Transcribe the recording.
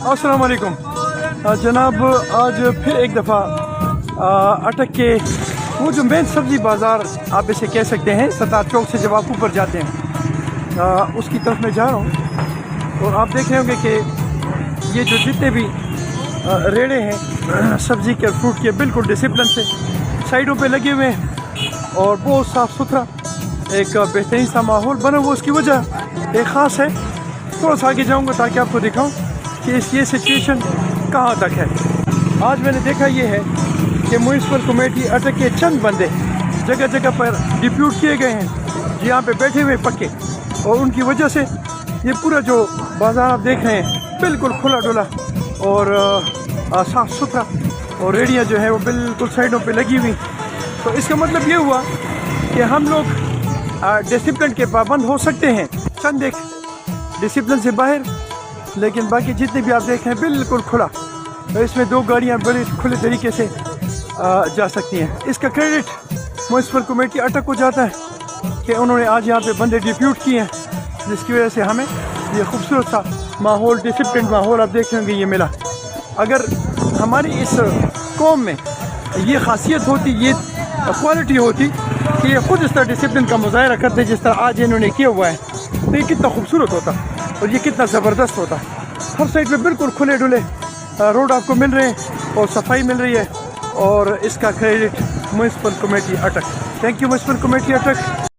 अस्सलाम वालेकुम जनाब, आज फिर एक दफ़ा अटक के वो जो मेन सब्ज़ी बाज़ार आप इसे कह सकते हैं, सतार चौक से जब आप ऊपर जाते हैं उसकी तरफ मैं जा रहा हूँ। और आप देख रहे होंगे कि ये जो जितने भी रेड़े हैं सब्ज़ी के फ्रूट के, बिल्कुल डिसिप्लिन से साइडों पे लगे हुए हैं और बहुत साफ़ सुथरा एक बेहतरीन सा माहौल बना हुआ। उसकी वजह एक ख़ास है, थोड़ा सा आगे जाऊँगा ताकि आपको दिखाऊँ कि ये सिचुएशन कहाँ तक है। आज मैंने देखा ये है कि म्यूनसिपल कमेटी अटक के चंद बंदे जगह जगह पर डिप्यूट किए गए हैं जो यहाँ पे बैठे हुए पक्के, और उनकी वजह से ये पूरा जो बाज़ार आप देख रहे हैं बिल्कुल खुला डुला और साफ़ सुथरा, और रेडियाँ जो है वो बिल्कुल साइडों पे लगी हुई। तो इसका मतलब ये हुआ कि हम लोग डिसिप्लिन के पाबंद हो सकते हैं, चंद एक डिसिप्लिन से बाहर, लेकिन बाकी जितने भी आप देख रहे हैं बिल्कुल खुला। तो इसमें दो गाड़ियां बड़े खुले तरीके से जा सकती हैं। इसका क्रेडिट म्यूनसिपल कमेटी अटक को जाता है कि उन्होंने आज यहाँ पे बंदे डिप्यूट किए हैं, जिसकी वजह से हमें ये खूबसूरत सा माहौल, डिसिप्लिन माहौल आप देख रहे होंगे ये मिला। अगर हमारी इस कौम में ये खासियत होती, ये क्वालिटी होती कि ये ख़ुद इस तरह डिसिप्लिन का मुजाहरा करते जिस तरह आज इन्होंने किया हुआ है, तो ये कितना खूबसूरत होता और ये कितना ज़बरदस्त होता। हर साइड पे बिल्कुल खुले डुले रोड आपको मिल रहे हैं और सफाई मिल रही है, और इसका क्रेडिट म्यूनसिपल कमेटी अटक। थैंक यू म्यूनसिपल कमेटी अटक।